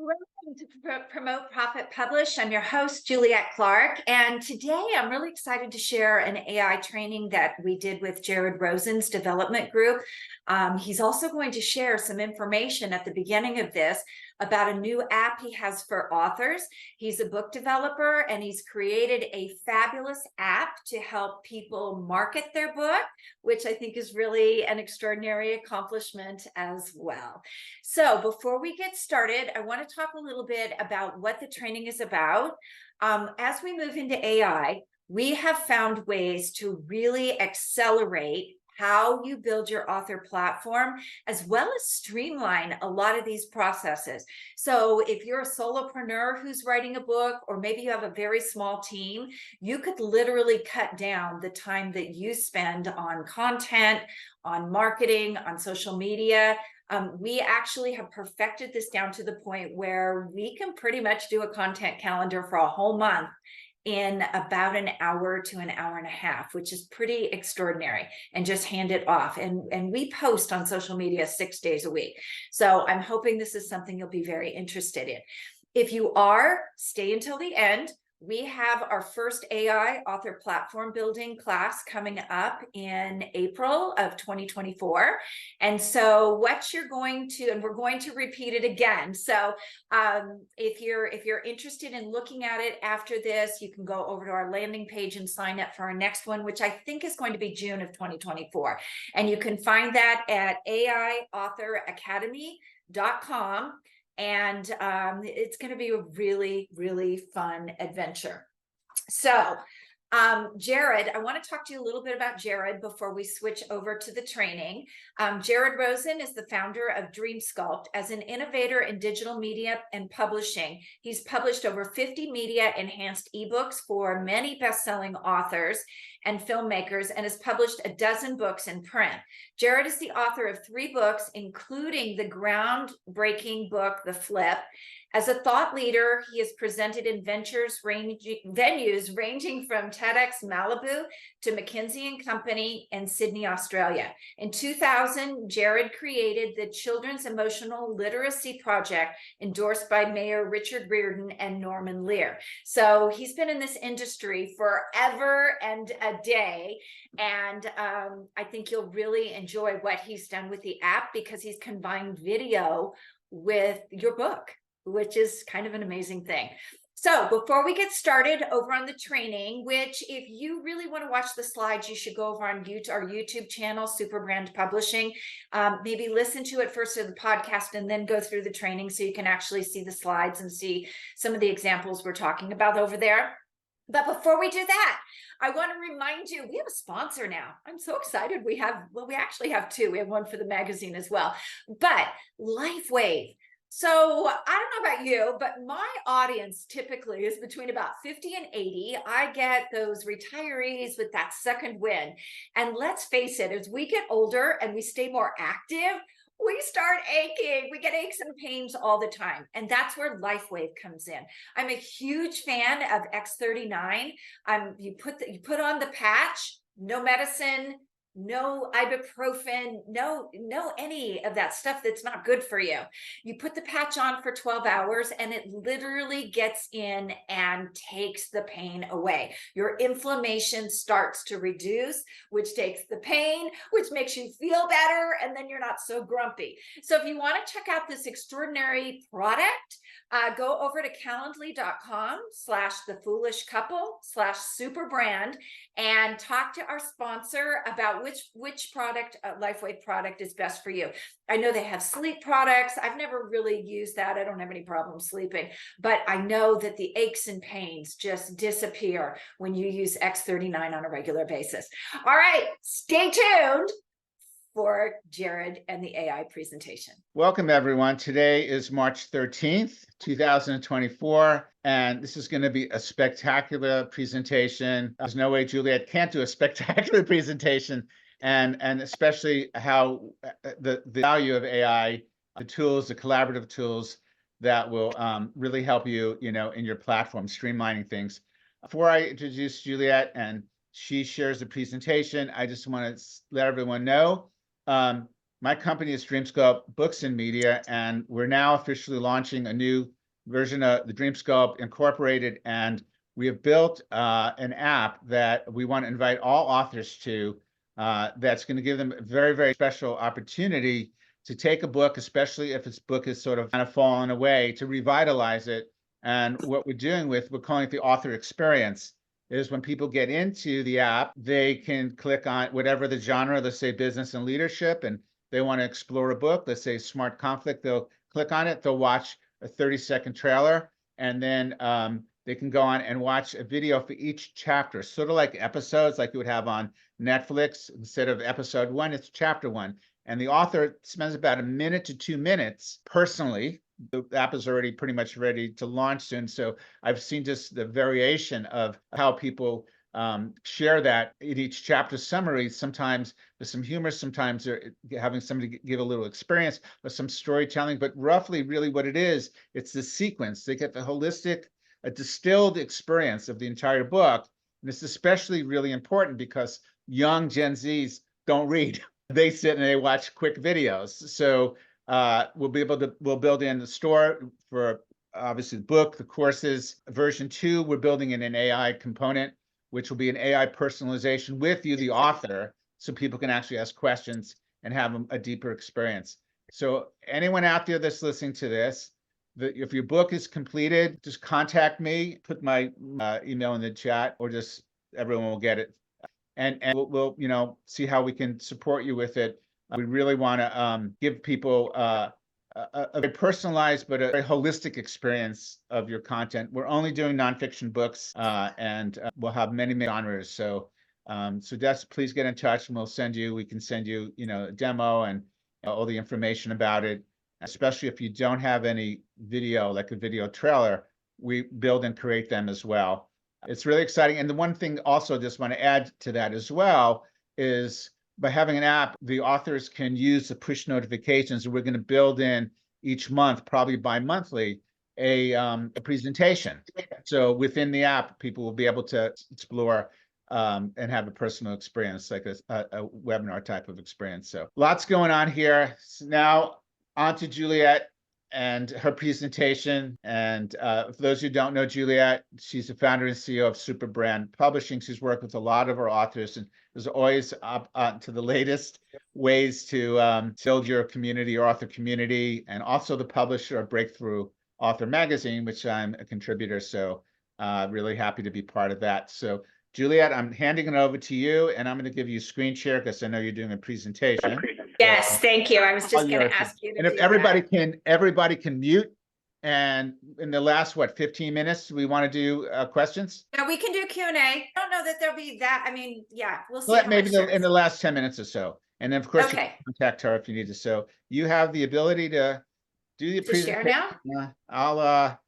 Welcome to Promote, Profit, Publish. I'm your host, Juliet Clark. And today I'm really excited to share an AI training that we did with Jared Rosen's development group. He's also going to share some information at the beginning of this about a new app he has for authors. He's a book developer and he's created a fabulous app to help people market their book, which I think is really an extraordinary accomplishment as well. So before we get started, I want to talk a little bit about what the training is about. As we move into AI, we have found ways to really accelerate how you build your author platform, as well as streamline a lot of these processes. So if you're a solopreneur who's writing a book, or maybe you have a very small team, you could literally cut down the time that you spend on content, on marketing, on social media. We actually have perfected this down to the point where we can pretty much do a content calendar for a whole month in about an hour to an hour and a half, which is pretty extraordinary, and just hand it off. And we post on social media 6 days a week. So I'm hoping this is something you'll be very interested in. If you are, stay until the end. We have our first AI author platform building class coming up in April of 2024. And so what you're going to, and we're going to repeat it again. So if you're interested in looking at it after this, you can go over to our landing page and sign up for our next one, which I think is going to be June of 2024. And you can find that at aiauthoracademy.com. And it's going to be a really, really fun adventure. So Jared, I want to talk to you a little bit about Jared before we switch over to the training. Jared Rosen is the founder of Dream Sculpt. As an innovator in digital media and publishing, he's published over 50 media enhanced ebooks for many best-selling authors and filmmakers, and has published a dozen books in print. Jared is the author of 3 books, including the groundbreaking book, The Flip. As a thought leader, he has presented in venues ranging from TEDx Malibu to McKinsey & Company in Sydney, Australia. In 2000, Jared created the Children's Emotional Literacy Project, endorsed by Mayor Richard Riordan and Norman Lear. So he's been in this industry forever and a day. And I think you'll really enjoy what he's done with the app, because he's combined video with your book, which is kind of an amazing thing. So before we get started over on the training, which if you really want to watch the slides, you should go over on our YouTube channel, Superbrand Publishing. Maybe listen to it first of the podcast and then go through the training so you can actually see the slides and see some of the examples we're talking about over there. But before we do that, I want to remind you, we have a sponsor now. I'm so excited. We actually have 2. We have one for the magazine as well, but LifeWave. So I don't know about you, but my audience typically is between about 50 and 80. I get those retirees with that second wind. And let's face it, as we get older and we stay more active, we start aching. We get aches and pains all the time. And that's where LifeWave comes in. I'm a huge fan of X39. You put on the patch, no medicine, no ibuprofen, no any of that stuff that's not good for you. You put the patch on for 12 hours and it literally gets in and takes the pain away. Your inflammation starts to reduce, which takes the pain, which makes you feel better, and then you're not so grumpy. So if you want to check out this extraordinary product, go over to calendly.com/thefoolishcouple/superbrand and talk to our sponsor about which product, LifeWave product, is best for you. I know they have sleep products. I've never really used that. I don't have any problem sleeping, but I know that the aches and pains just disappear when you use X39 on a regular basis. All right, stay tuned for Jared and the AI presentation. Welcome, everyone. Today is March 13th, 2024, and this is going to be a spectacular presentation. There's no way Juliet can't do a spectacular presentation, and especially how the value of AI, the tools, the collaborative tools that will really help you, in your platform, streamlining things. Before I introduce Juliet and she shares the presentation, I just want to let everyone know my company is Dreamscope Books and Media, and we're now officially launching a new version of the Dreamscope Incorporated, and we have built an app that we want to invite all authors to. That's going to give them a very, very special opportunity to take a book, especially if its book is sort of kind of fallen away, to revitalize it. And what we're doing we're calling it the author experience, is when people get into the app, they can click on whatever the genre, let's say business and leadership, and they want to explore a book, let's say smart conflict, they'll click on it, they'll watch a 30-second trailer, and then they can go on and watch a video for each chapter, sort of like episodes like you would have on Netflix. Instead of episode 1, it's chapter 1. And the author spends about 1 minute to 2 minutes personally. The app is already pretty much ready to launch soon. So I've seen just the variation of how people share that in each chapter summary. Sometimes there's some humor, sometimes they're having somebody give a little experience or some storytelling, but roughly really what it is, it's the sequence. They get the holistic, a distilled experience of the entire book. And it's especially really important because young Gen Zs don't read. They sit and they watch quick videos. So we'll build in the store for obviously the book, the courses. Version 2, we're building in an AI component, which will be an AI personalization with you, the author, so people can actually ask questions and have a deeper experience. So anyone out there that's listening to this, if your book is completed, just contact me, put my email in the chat, or just everyone will get it. And we'll see how we can support you with it. We really want to give people a very personalized but a very holistic experience of your content. We're only doing nonfiction books, and we'll have many genres. So please get in touch, and we can send you, a demo and all the information about it. Especially if you don't have any video, like a video trailer, we build and create them as well. It's really exciting. And the one thing also just want to add to that as well is by having an app, the authors can use the push notifications. We're going to build in each month, probably bi-monthly, a presentation. So within the app, people will be able to explore and have a personal experience, like a webinar type of experience. So lots going on here. So now on to Juliet and her presentation. And for those who don't know Juliet, she's the founder and CEO of Superbrand Publishing. She's worked with a lot of our authors and is always up to the latest ways to build your community, your author community, and also the publisher of Breakthrough Author Magazine, which I'm a contributor. So really happy to be part of that. So Juliet, I'm handing it over to you, and I'm going to give you screen share because I know you're doing a presentation. Yes, thank you. I was just going to ask you to and if everybody can mute, and in the last 15 minutes, we want to do questions. Yeah, we can do Q&A. I don't know that there'll be that. I mean, yeah, we'll see. Well, maybe in the last 10 minutes or so, and then of course you can contact her if you need to. So you have the ability to do the presentation. Share now. I'll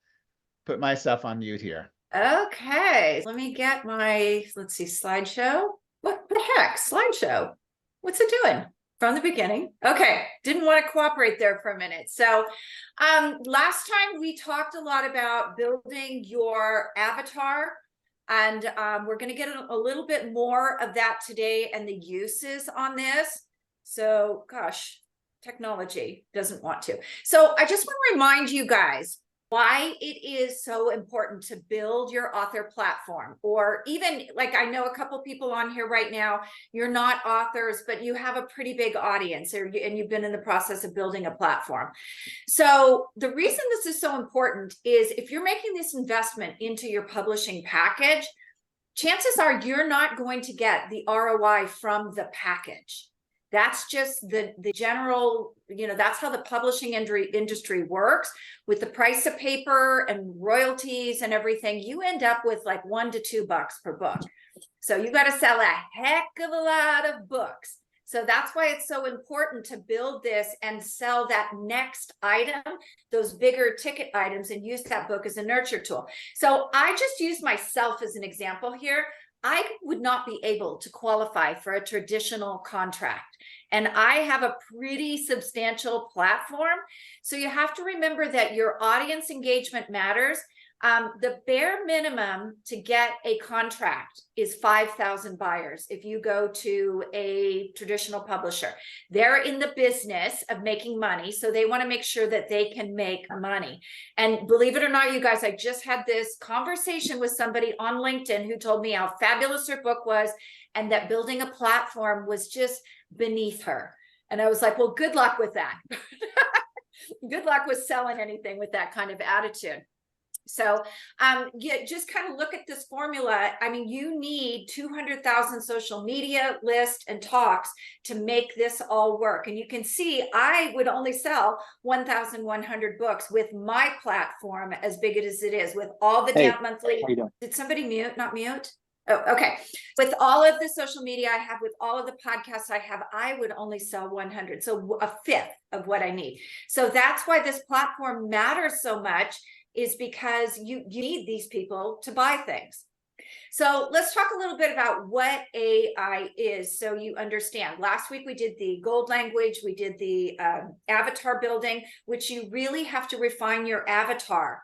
put myself on mute here. Okay, let me get my, let's see, slideshow. What the heck, slideshow? What's it doing? From the beginning. Okay, didn't want to cooperate there for a minute. So last time we talked a lot about building your avatar, and we're going to get a little bit more of that today and the uses on this. So gosh, technology doesn't want to. So I just want to remind you guys why it is so important to build your author platform. Or even, like, I know a couple people on here right now, you're not authors, but you have a pretty big audience, and you've been in the process of building a platform. So the reason this is so important is if you're making this investment into your publishing package, chances are you're not going to get the ROI from the package. That's just the general, that's how the publishing industry works. With the price of paper and royalties and everything, you end up with like $1 to $2 per book. So you got to sell a heck of a lot of books. So that's why it's so important to build this and sell that next item, those bigger ticket items, and use that book as a nurture tool. So I just use myself as an example here. I would not be able to qualify for a traditional contract. And I have a pretty substantial platform. So you have to remember that your audience engagement matters. The bare minimum to get a contract is 5,000 buyers. If you go to a traditional publisher, they're in the business of making money. So they want to make sure that they can make money. And believe it or not, you guys, I just had this conversation with somebody on LinkedIn who told me how fabulous her book was and that building a platform was just beneath her. And I was like, well, good luck with that. Good luck with selling anything with that kind of attitude. So just kind of look at this formula. I mean, you need 200,000 social media lists and talks to make this all work. And you can see I would only sell 1,100 books with my platform as big as it is, with all the monthly. Did somebody mute? Not mute? Oh, okay. With all of the social media I have, with all of the podcasts I have, I would only sell 100. So a fifth of what I need. So that's why this platform matters so much, is because you need these people to buy things. So let's talk a little bit about what AI is, so you understand. Last week we did the gold language, we did the avatar building, which you really have to refine your avatar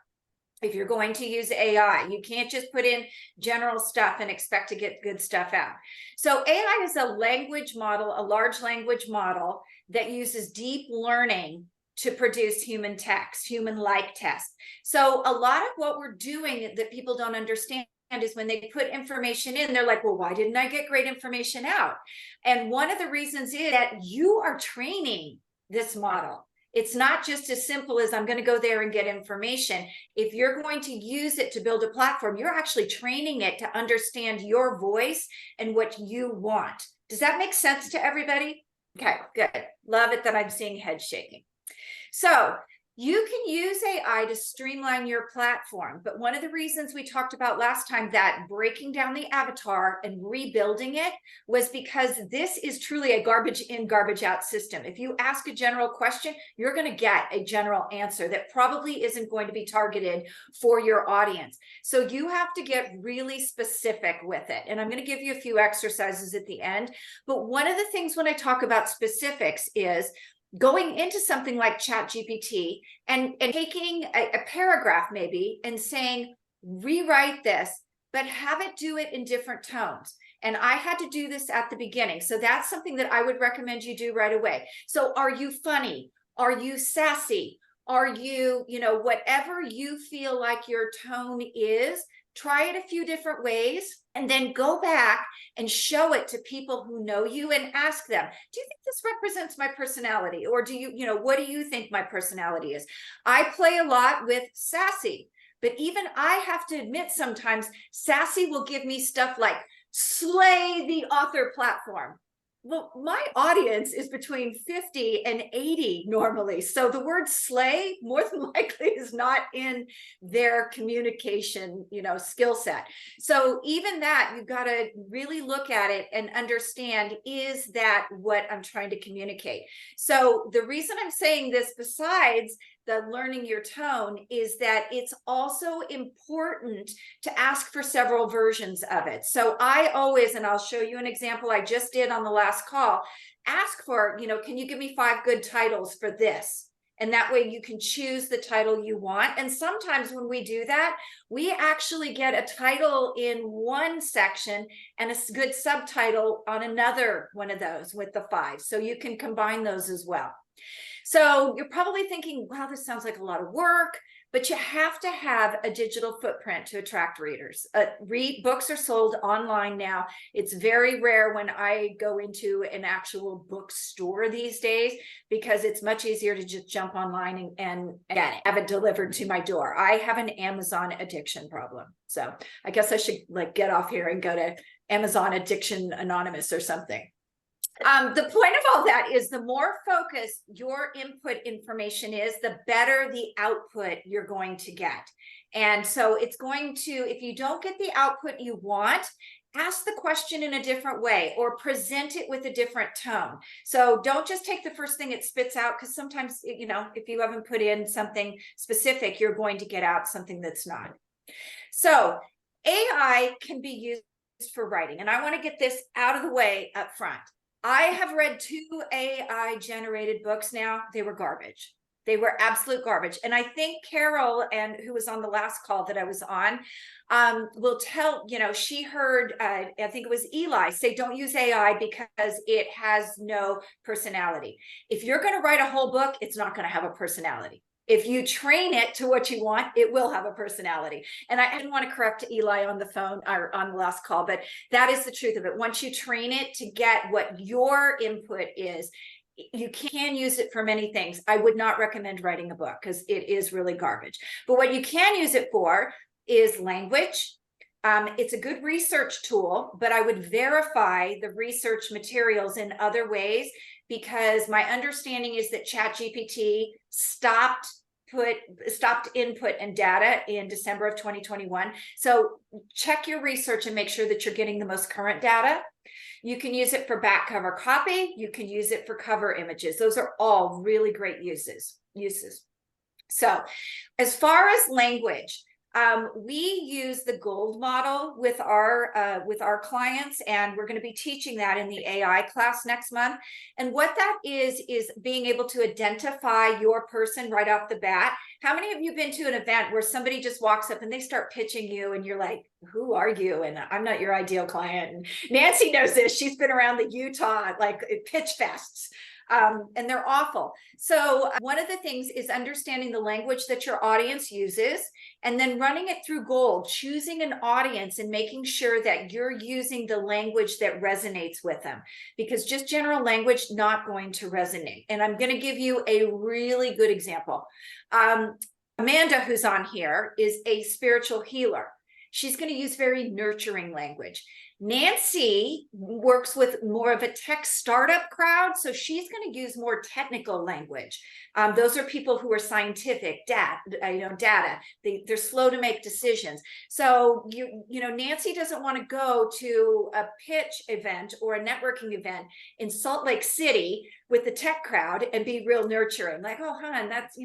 if you're going to use AI. You can't just put in general stuff and expect to get good stuff out. So AI is a language model, a large language model that uses deep learning to produce human text, human-like text. So a lot of what we're doing that people don't understand is when they put information in, they're like, well, why didn't I get great information out? And one of the reasons is that you are training this model. It's not just as simple as I'm going to go there and get information. If you're going to use it to build a platform, you're actually training it to understand your voice and what you want. Does that make sense to everybody? Okay, good. Love it that I'm seeing head shaking. So you can use AI to streamline your platform. But one of the reasons we talked about last time, that breaking down the avatar and rebuilding it, was because this is truly a garbage in, garbage out system. If you ask a general question, you're going to get a general answer that probably isn't going to be targeted for your audience. So you have to get really specific with it. And I'm going to give you a few exercises at the end. But one of the things when I talk about specifics is going into something like ChatGPT and taking a paragraph maybe and saying, rewrite this, but have it do it in different tones. And I had to do this at the beginning. So that's something that I would recommend you do right away. So are you funny? Are you sassy? Are you, whatever you feel like your tone is, try it a few different ways, and then go back and show it to people who know you and ask them, do you think this represents my personality? Or do you, what do you think my personality is? I play a lot with sassy, but even I have to admit sometimes sassy will give me stuff like slay the author platform. Well, my audience is between 50 and 80 normally. So the word slay more than likely is not in their communication, skill set. So even that, you've got to really look at it and understand, is that what I'm trying to communicate? So the reason I'm saying this, besides the learning your tone, is that it's also important to ask for several versions of it. So I always, and I'll show you an example I just did on the last call, ask for, can you give me 5 good titles for this? And that way you can choose the title you want. And sometimes when we do that, we actually get a title in one section and a good subtitle on another one of those with the 5. So you can combine those as well. So you're probably thinking, wow, this sounds like a lot of work, but you have to have a digital footprint to attract readers. Books are sold online now. It's very rare when I go into an actual bookstore these days, because it's much easier to just jump online and have it delivered to my door. I have an Amazon addiction problem. So I guess I should get off here and go to Amazon Addiction Anonymous or something. The point of all that is, the more focused your input information is, the better the output you're going to get. And so it's going to, if you don't get the output you want, ask the question in a different way or present it with a different tone. So don't just take the first thing it spits out, because sometimes, if you haven't put in something specific, you're going to get out something that's not. So AI can be used for writing. And I want to get this out of the way up front. I have read 2 AI generated books now. They were garbage. They were absolute garbage. And I think Carol, and who was on the last call that I was on, will tell, she heard, I think it was Eli say, don't use AI because it has no personality. If you're going to write a whole book, it's not going to have a personality. If you train it to what you want, it will have a personality. And I didn't want to correct Eli on the phone or on the last call, but that is the truth of it. Once you train it to get what your input is, you can use it for many things. I would not recommend writing a book because it is really garbage. But what you can use it for is language. It's a good research tool, but I would verify the research materials in other ways, because my understanding is that ChatGPT stopped input and data in December of 2021. So check your research and make sure that you're getting the most current data. You can use it for back cover copy. You can use it for cover images. Those are all really great uses. So as far as language, we use the gold model with our clients, and we're going to be teaching that in the AI class next month. And what that is being able to identify your person right off the bat. How many of you been to an event where somebody just walks up and they start pitching you and you're like, who are you? And I'm not your ideal client. And Nancy knows this. She's been around the Utah pitch fests. And they're awful. So one of the things is understanding the language that your audience uses, and then running it through gold, choosing an audience and making sure that you're using the language that resonates with them, because just general language, not going to resonate. And I'm going to give you a really good example. Amanda, who's on here, is a spiritual healer. She's going to use very nurturing language. Nancy works with more of a tech startup crowd, so she's going to use more technical language. Those are people who are scientific, data. They're slow to make decisions. So Nancy doesn't want to go to a pitch event or a networking event in Salt Lake City with the tech crowd and be real nurturing, like, oh, hon, that's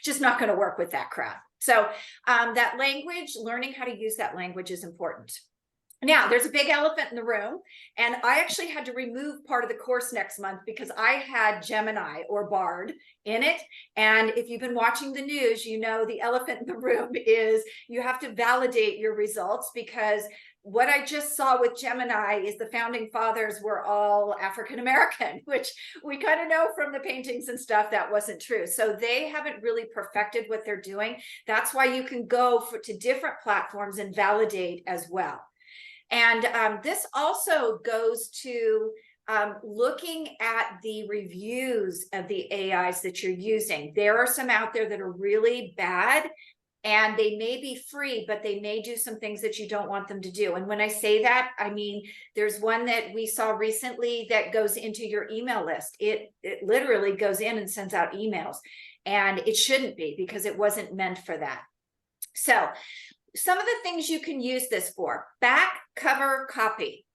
just not going to work with that crowd. So that language, learning how to use that language is important. Now, there's a big elephant in the room, and I actually had to remove part of the course next month because I had Gemini or Bard in it. And if you've been watching the news, the elephant in the room is you have to validate your results, because what I just saw with Gemini is the founding fathers were all African-American, which we kind of know from the paintings and stuff that wasn't true. So they haven't really perfected what they're doing. That's why you can go to different platforms and validate as well. And this also goes to looking at the reviews of the AIs that you're using. There are some out there that are really bad, and they may be free, but they may do some things that you don't want them to do. And when I say that, I mean, there's one that we saw recently that goes into your email list. It literally goes in and sends out emails, and it shouldn't be, because it wasn't meant for that. So some of the things you can use this for: back cover copy.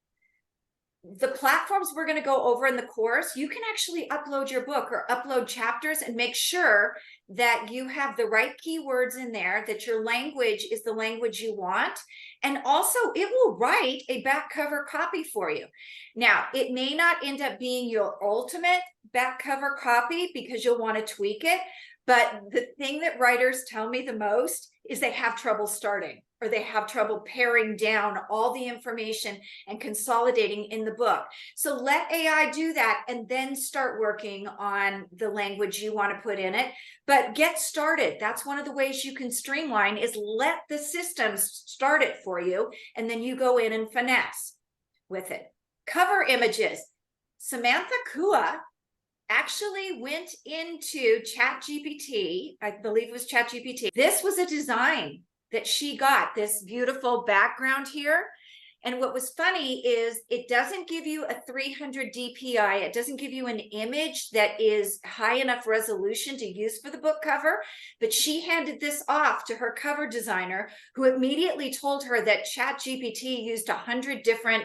The platforms we're going to go over in the course, you can actually upload your book or upload chapters and make sure that you have the right keywords in there, that your language is the language you want. And also it will write a back cover copy for you. Now, it may not end up being your ultimate back cover copy because you'll want to tweak it. But the thing that writers tell me the most is they have trouble starting, or they have trouble paring down all the information and consolidating in the book. So let AI do that, and then start working on the language you want to put in it. But get started. That's one of the ways you can streamline, is let the system start it for you, and then you go in and finesse with it. Cover images. Samantha Kua actually went into ChatGPT. I believe it was ChatGPT. This was a design that she got, this beautiful background here. And what was funny is it doesn't give you a 300 DPI. It doesn't give you an image that is high enough resolution to use for the book cover. But she handed this off to her cover designer, who immediately told her that ChatGPT used 100 different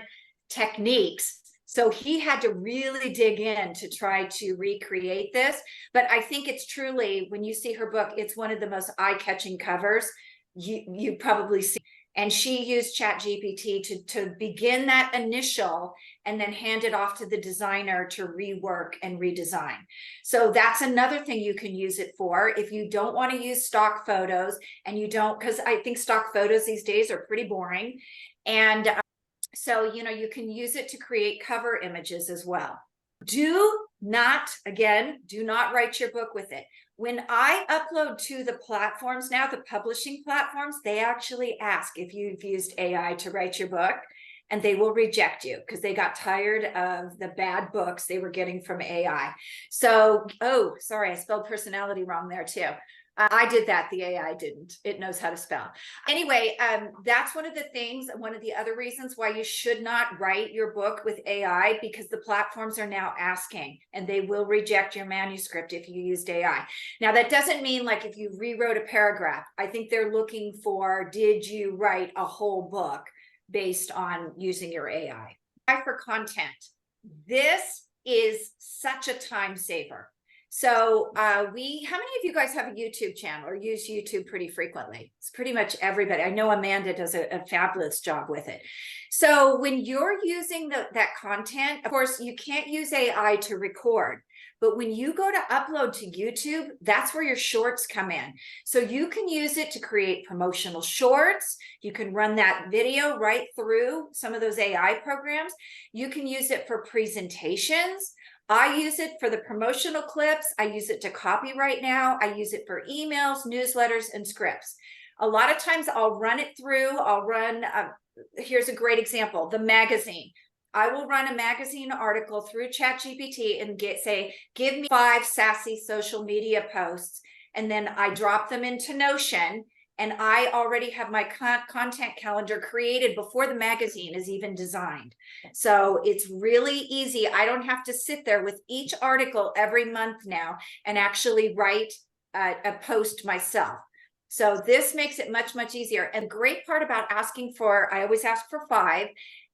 techniques. So he had to really dig in to try to recreate this. But I think it's truly, when you see her book, it's one of the most eye-catching covers you probably see. And she used ChatGPT to begin that initial and then hand it off to the designer to rework and redesign. So that's another thing you can use it for. If you don't want to use stock photos and you don't, because I think stock photos these days are pretty boring. And so, you can use it to create cover images as well. Do not write your book with it. When I upload to the platforms now, the publishing platforms, they actually ask if you've used AI to write your book, and they will reject you because they got tired of the bad books they were getting from AI. So, oh, sorry, I spelled personality wrong there too. I did that. The AI didn't. It knows how to spell. Anyway, that's one of the things, one of the other reasons why you should not write your book with AI, because the platforms are now asking, and they will reject your manuscript if you used AI. Now, that doesn't mean like if you rewrote a paragraph. I think they're looking for, did you write a whole book based on using your AI? For content, this is such a time saver. So how many of you guys have a YouTube channel or use YouTube pretty frequently? It's pretty much everybody. I know Amanda does a fabulous job with it. So when you're using that content, of course, you can't use AI to record, but when you go to upload to YouTube, that's where your shorts come in. So you can use it to create promotional shorts. You can run that video right through some of those AI programs. You can use it for presentations. I use it for the promotional clips. I use it to copyright now. I use it for emails, newsletters, and scripts. A lot of times I'll run it through. Here's a great example, the magazine. I will run a magazine article through ChatGPT and say, give me 5 sassy social media posts. And then I drop them into Notion. And I already have my content calendar created before the magazine is even designed. So it's really easy. I don't have to sit there with each article every month now and actually write a post myself. So this makes it much, much easier. And the great part about I always ask for 5,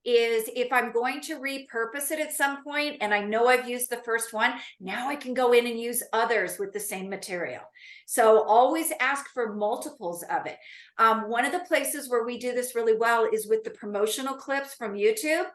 is if I'm going to repurpose it at some point and I know I've used the first one, now I can go in and use others with the same material. So always ask for multiples of it. One of the places where we do this really well is with the promotional clips from YouTube.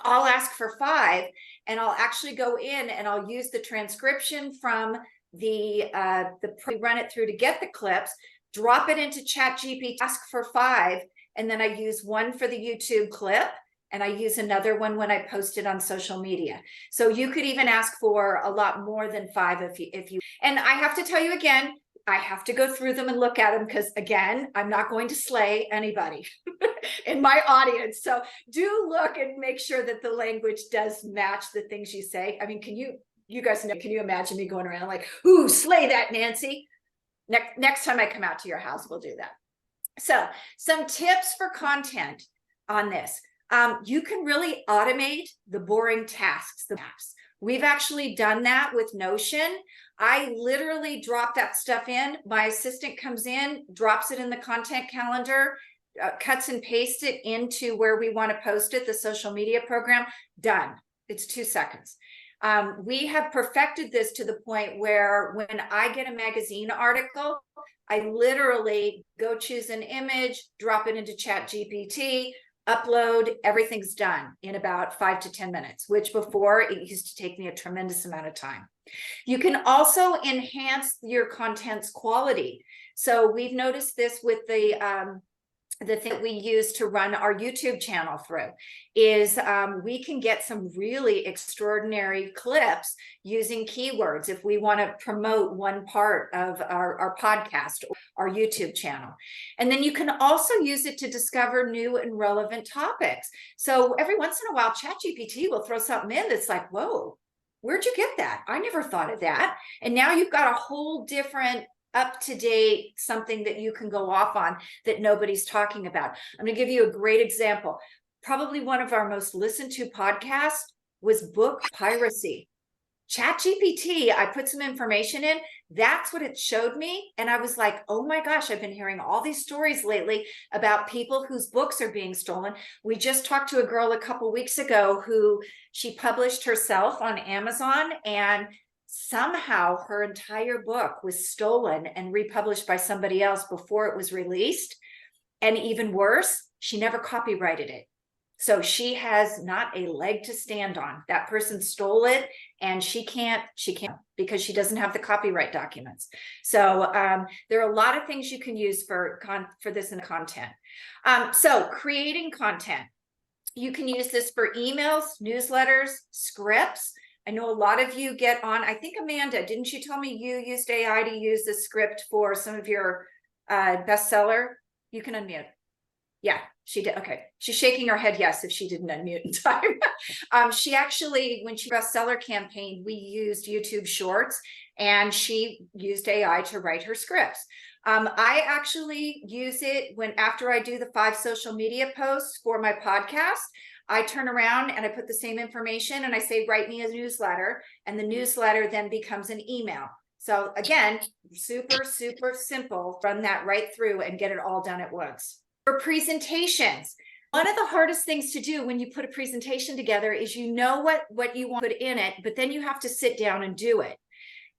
I'll ask for 5 and I'll actually go in and I'll use the transcription from run it through to get the clips, drop it into ChatGPT, ask for 5, and then I use one for the YouTube clip. And I use another one when I post it on social media. So you could even ask for a lot more than 5 if you, and I have to tell you again, I have to go through them and look at them because again, I'm not going to slay anybody in my audience. So do look and make sure that the language does match the things you say. I mean, you guys know, can you imagine me going around like, ooh, slay that, Nancy? Next time I come out to your house, we'll do that. So some tips for content on this. You can really automate the boring tasks, the apps. We've actually done that with Notion. I literally drop that stuff in. My assistant comes in, drops it in the content calendar, cuts and pastes it into where we want to post it, the social media program, done. It's 2 seconds. We have perfected this to the point where when I get a magazine article, I literally go choose an image, drop it into ChatGPT, upload, everything's done in about 5 to 10 minutes, which before it used to take me a tremendous amount of time. You can also enhance your content's quality. So we've noticed this with the thing that we use to run our YouTube channel through is we can get some really extraordinary clips using keywords if we want to promote one part of our podcast or our YouTube channel. And then you can also use it to discover new and relevant topics. So every once in a while, ChatGPT will throw something in that's like, whoa, where'd you get that? I never thought of that. And now you've got a whole different up-to-date something that you can go off on that nobody's talking about. I'm going to give you a great example. Probably one of our most listened to podcasts was book piracy. ChatGPT, I put some information in, that's what it showed me. And I was like, oh my gosh, I've been hearing all these stories lately about people whose books are being stolen. We just talked to a girl a couple weeks ago who she published herself on Amazon, and somehow her entire book was stolen and republished by somebody else before it was released. And even worse, she never copyrighted it. So she has not a leg to stand on. That person stole it, and she can't because she doesn't have the copyright documents. So there are a lot of things you can use for this in the content. So creating content. You can use this for emails, newsletters, scripts. I know a lot of you get on. I think Amanda, didn't you tell me you used AI to use the script for some of your bestseller? You can unmute. Yeah, she did. Okay. She's shaking her head yes if she didn't unmute in time. She actually, when she bestseller campaign, we used YouTube Shorts, and she used AI to write her scripts. I actually use it after I do the 5 social media posts for my podcast. I turn around and I put the same information and I say, write me a newsletter, and the newsletter then becomes an email. So again, super, super simple. Run that right through and get it all done at once. For presentations, one of the hardest things to do when you put a presentation together is you know what you want to put in it, but then you have to sit down and do it.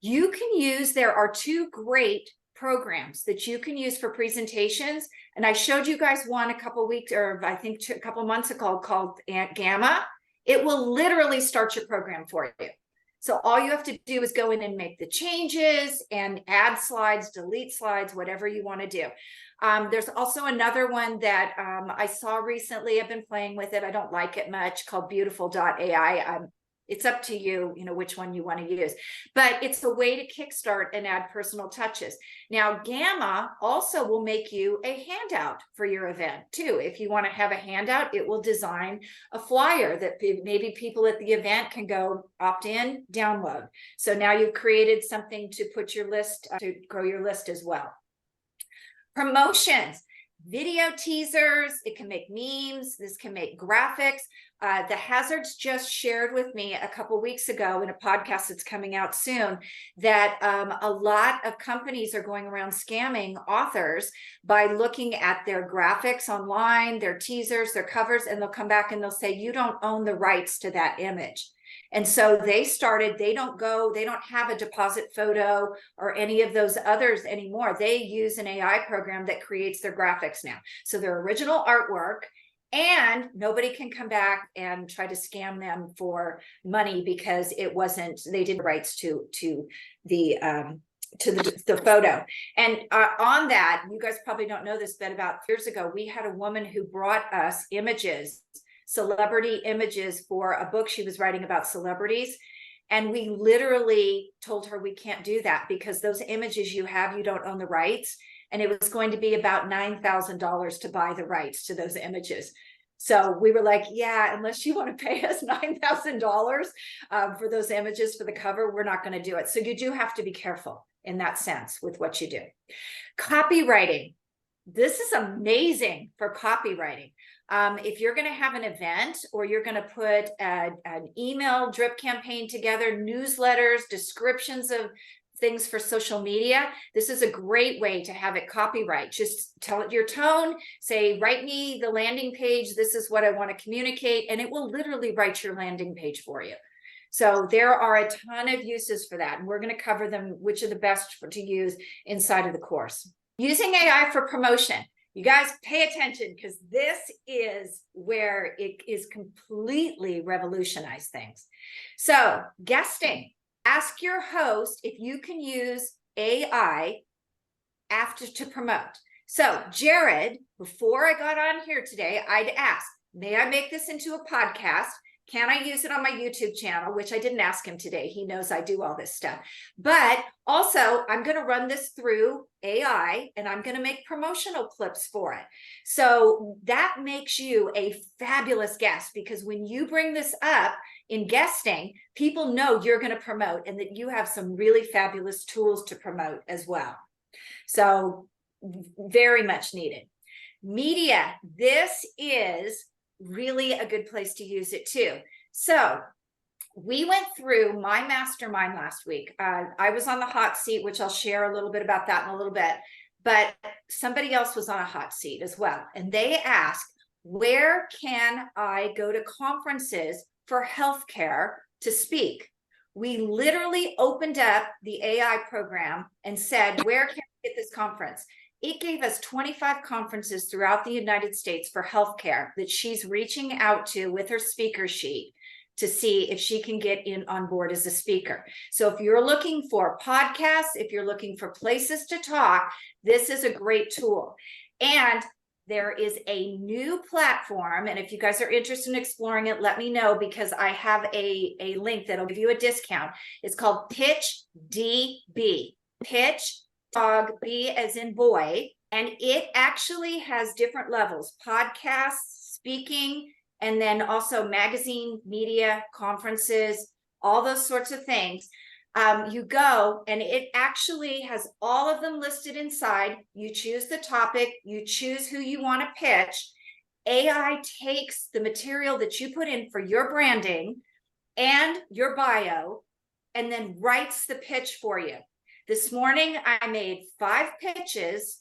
You can use, there are 2 great programs that you can use for presentations. And I showed you guys one a couple weeks, or I think a couple months ago, called Gamma. It will literally start your program for you. So all you have to do is go in and make the changes and add slides, delete slides, whatever you want to do. There's also another one that I saw recently. I've been playing with it. I don't like it much, called Beautiful.ai. It's up to you, which one you want to use, but it's a way to kickstart and add personal touches. Now, Gamma also will make you a handout for your event too. If you want to have a handout, it will design a flyer that maybe people at the event can go opt in, download. So now you've created something to put your list, to grow your list as well. Promotions, video teasers, it can make memes, this can make graphics. The Hazards just shared with me a couple weeks ago in a podcast that's coming out soon that a lot of companies are going around scamming authors by looking at their graphics online, their teasers, their covers, and they'll come back and they'll say, you don't own the rights to that image. And so they don't have a deposit photo or any of those others anymore. They use an AI program that creates their graphics now. So their original artwork, and nobody can come back and try to scam them for money because they didn't rights to the photo. And on that, you guys probably don't know this, but about years ago, we had a woman who brought us images, celebrity images, for a book she was writing about celebrities. And we literally told her, we can't do that because those images you have, you don't own the rights. And it was going to be about $9,000 to buy the rights to those images. So we were like, yeah, unless you want to pay us $9,000 for those images for the cover, we're not going to do it. So you do have to be careful in that sense with what you do. Copywriting. This is amazing for copywriting. If you're going to have an event, or you're going to put an email drip campaign together, newsletters, descriptions of things for social media, this is a great way to have it copyright. Just tell it your tone, say, write me the landing page. This is what I want to communicate. And it will literally write your landing page for you. So there are a ton of uses for that. And we're going to cover them, which are the best to use inside of the course. Using AI for promotion. You guys pay attention, because this is where it is completely revolutionized things. So guesting. Ask your host if you can use AI to promote. So Jared, before I got on here today, I'd ask, may I make this into a podcast? Can I use it on my YouTube channel? Which I didn't ask him today. He knows I do all this stuff. But also, I'm going to run this through AI, and I'm going to make promotional clips for it. So that makes you a fabulous guest, because when you bring this up in guesting, people know you're going to promote, and that you have some really fabulous tools to promote as well. So very much needed. Media. This is really a good place to use it too. So we went through my mastermind last week. I was on the hot seat, which I'll share a little bit about that in a little bit, but somebody else was on a hot seat as well. And they asked, where can I go to conferences for healthcare to speak? We literally opened up the AI program and said, where can I get this conference? It gave us 25 conferences throughout the United States for healthcare that she's reaching out to with her speaker sheet to see if she can get in on board as a speaker. So if you're looking for podcasts, if you're looking for places to talk, this is a great tool. And there is a new platform, and if you guys are interested in exploring it, let me know, because I have a link that'll give you a discount. It's called Pitch DB. Pitch, dog, B as in boy, and it actually has different levels: podcasts, speaking, and then also magazine, media, conferences, all those sorts of things. You go and it actually has all of them listed inside. You choose the topic, you choose who you want to pitch. AI takes the material that you put in for your branding and your bio and then writes the pitch for you. This morning, I made 5 pitches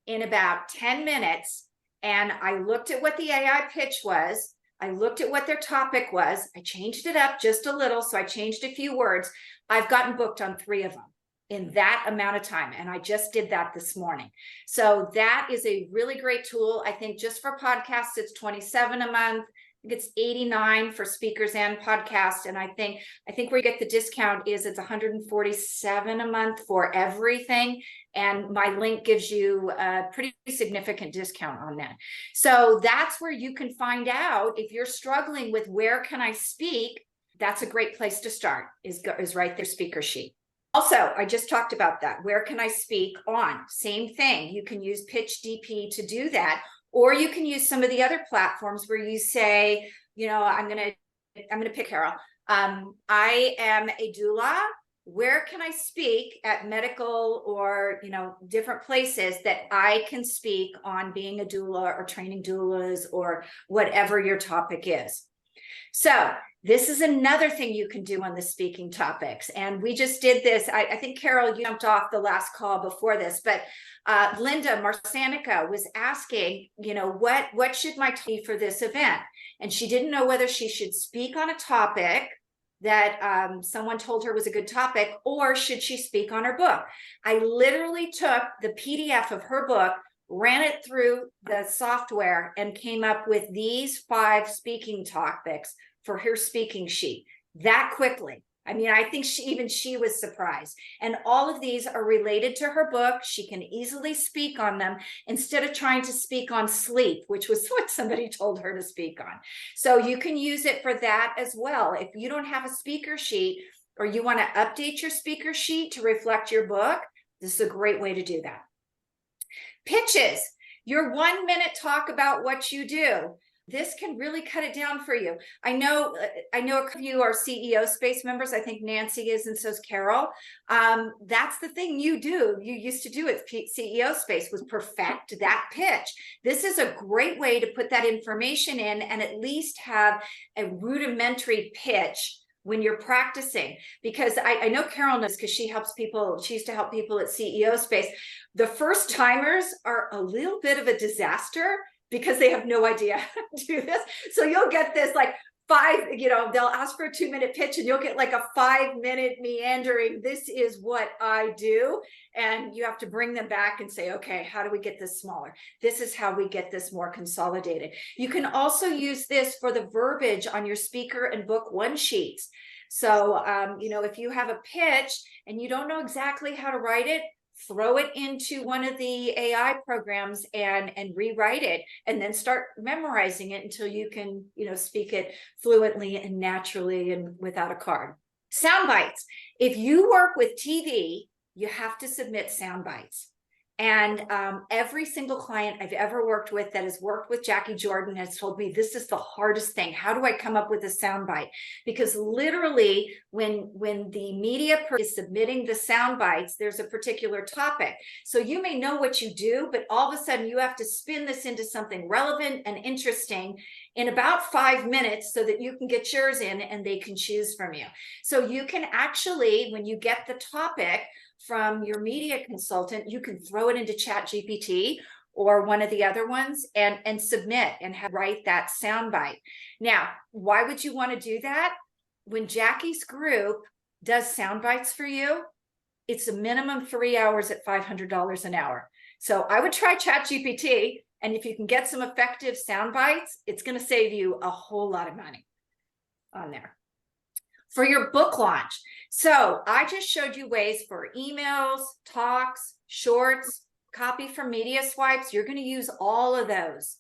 in about 10 minutes, and I looked at what the AI pitch was. I looked at what their topic was. I changed it up just a little, so I changed a few words. I've gotten booked on 3 of them in that amount of time, and I just did that this morning. So that is a really great tool. I think just for podcasts, it's $27 a month. I think it's $89 for speakers and podcasts. And I think where you get the discount is it's $147 a month for everything. And my link gives you a pretty significant discount on that. So that's where you can find out if you're struggling with where can I speak. That's a great place to start, is right there, speaker sheet. Also, I just talked about that. Where can I speak on? Same thing. You can use Pitch DP to do that. Or you can use some of the other platforms where you say, you know, I'm gonna pick Carol. I am a doula. Where can I speak at medical or, you know, different places that I can speak on being a doula or training doulas or whatever your topic is? So this is another thing you can do on the speaking topics. And we just did this. I think, Carol, you jumped off the last call before this, but Linda Marsanica was asking, you know, what should my topic be for this event? And she didn't know whether she should speak on a topic that someone told her was a good topic, or should she speak on her book. I literally took the PDF of her book, ran it through the software, and came up with these 5 speaking topics for her speaking sheet that quickly. I mean, I think she was surprised. And all of these are related to her book. She can easily speak on them instead of trying to speak on sleep, which was what somebody told her to speak on. So you can use it for that as well. If you don't have a speaker sheet, or you want to update your speaker sheet to reflect your book, this is a great way to do that. Pitches, your 1-minute talk about what you do. This can really cut it down for you. I know a couple of you are CEO Space members. I think Nancy is, and so is Carol. That's the thing you do. You used to do it. CEO Space was perfect that pitch. This is a great way to put that information in and at least have a rudimentary pitch when you're practicing, because I know Carol knows, because she used to help people at CEO Space. The first timers are a little bit of a disaster because they have no idea how to do this. So you'll get this like 5, you know, they'll ask for a 2-minute pitch and you'll get like a 5-minute meandering, this is what I do. And you have to bring them back and say, okay, how do we get this smaller? This is how we get this more consolidated. You can also use this for the verbiage on your speaker and book 1 sheets. So, you know, if you have a pitch and you don't know exactly how to write it, throw it into one of the AI programs and rewrite it, and then start memorizing it until you can, you know, speak it fluently and naturally and without a card. Sound bites. If you work with TV, you have to submit sound bites. And every single client I've ever worked with that has worked with Jackie Jordan has told me this is the hardest thing. How do I come up with a soundbite? Because literally when the media is submitting the sound bites, there's a particular topic. So you may know what you do, but all of a sudden you have to spin this into something relevant and interesting in about 5 minutes so that you can get yours in and they can choose from you. So you can actually, when you get the topic from your media consultant, you can throw it into ChatGPT or one of the other ones and submit and write that soundbite. Now, why would you want to do that? When Jackie's group does sound bites for you, it's a minimum 3 hours at $500 an hour. So I would try ChatGPT, and if you can get some effective sound bites, it's going to save you a whole lot of money on there. For your book launch, so I just showed you ways for emails, talks, shorts, copy from media swipes. You're going to use all of those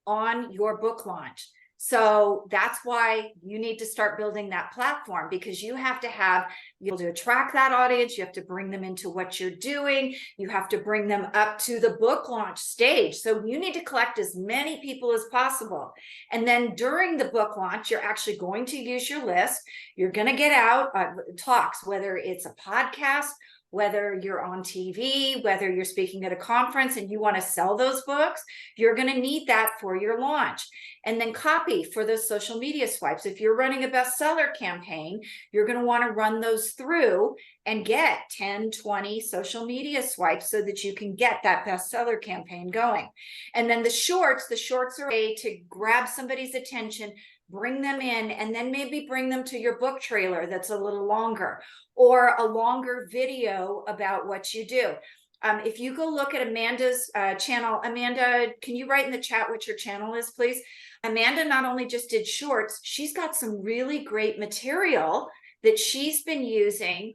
on your book launch. So that's why you need to start building that platform, because you have to have, you have to attract that audience. You have to bring them into what you're doing. You have to bring them up to the book launch stage. So you need to collect as many people as possible. And then during the book launch, you're actually going to use your list. You're going to get out talks, whether it's a podcast, whether you're on TV, whether you're speaking at a conference and you want to sell those books, you're going to need that for your launch. And then copy for those social media swipes. If you're running a bestseller campaign, you're going to want to run those through and get 10, 20 social media swipes so that you can get that bestseller campaign going. And then the shorts are a way to grab somebody's attention, bring them in, and then maybe bring them to your book trailer that's a little longer, or a longer video about what you do. If you go look at Amanda's channel, Amanda, can you write in the chat what your channel is, please? Amanda not only just did shorts, she's got some really great material that she's been using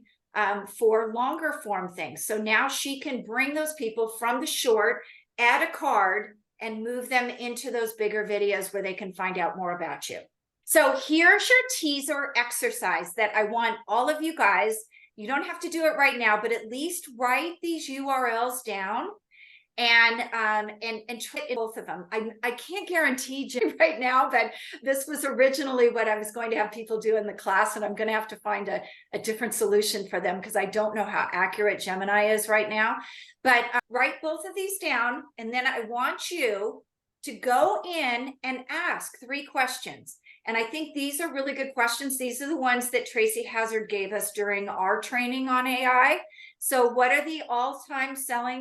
for longer form things. So now she can bring those people from the short, add a card, and move them into those bigger videos where they can find out more about you. So here's your teaser exercise that I want all of you guys, you don't have to do it right now, but at least write these URLs down and try both of them. I can't guarantee you right now, but this was originally what I was going to have people do in the class, and I'm going to have to find a different solution for them because I don't know how accurate Gemini is right now. But write both of these down, and then I want you to go in and ask 3 questions. And I think these are really good questions. These are the ones that Tracy Hazard gave us during our training on AI. So what are the all-time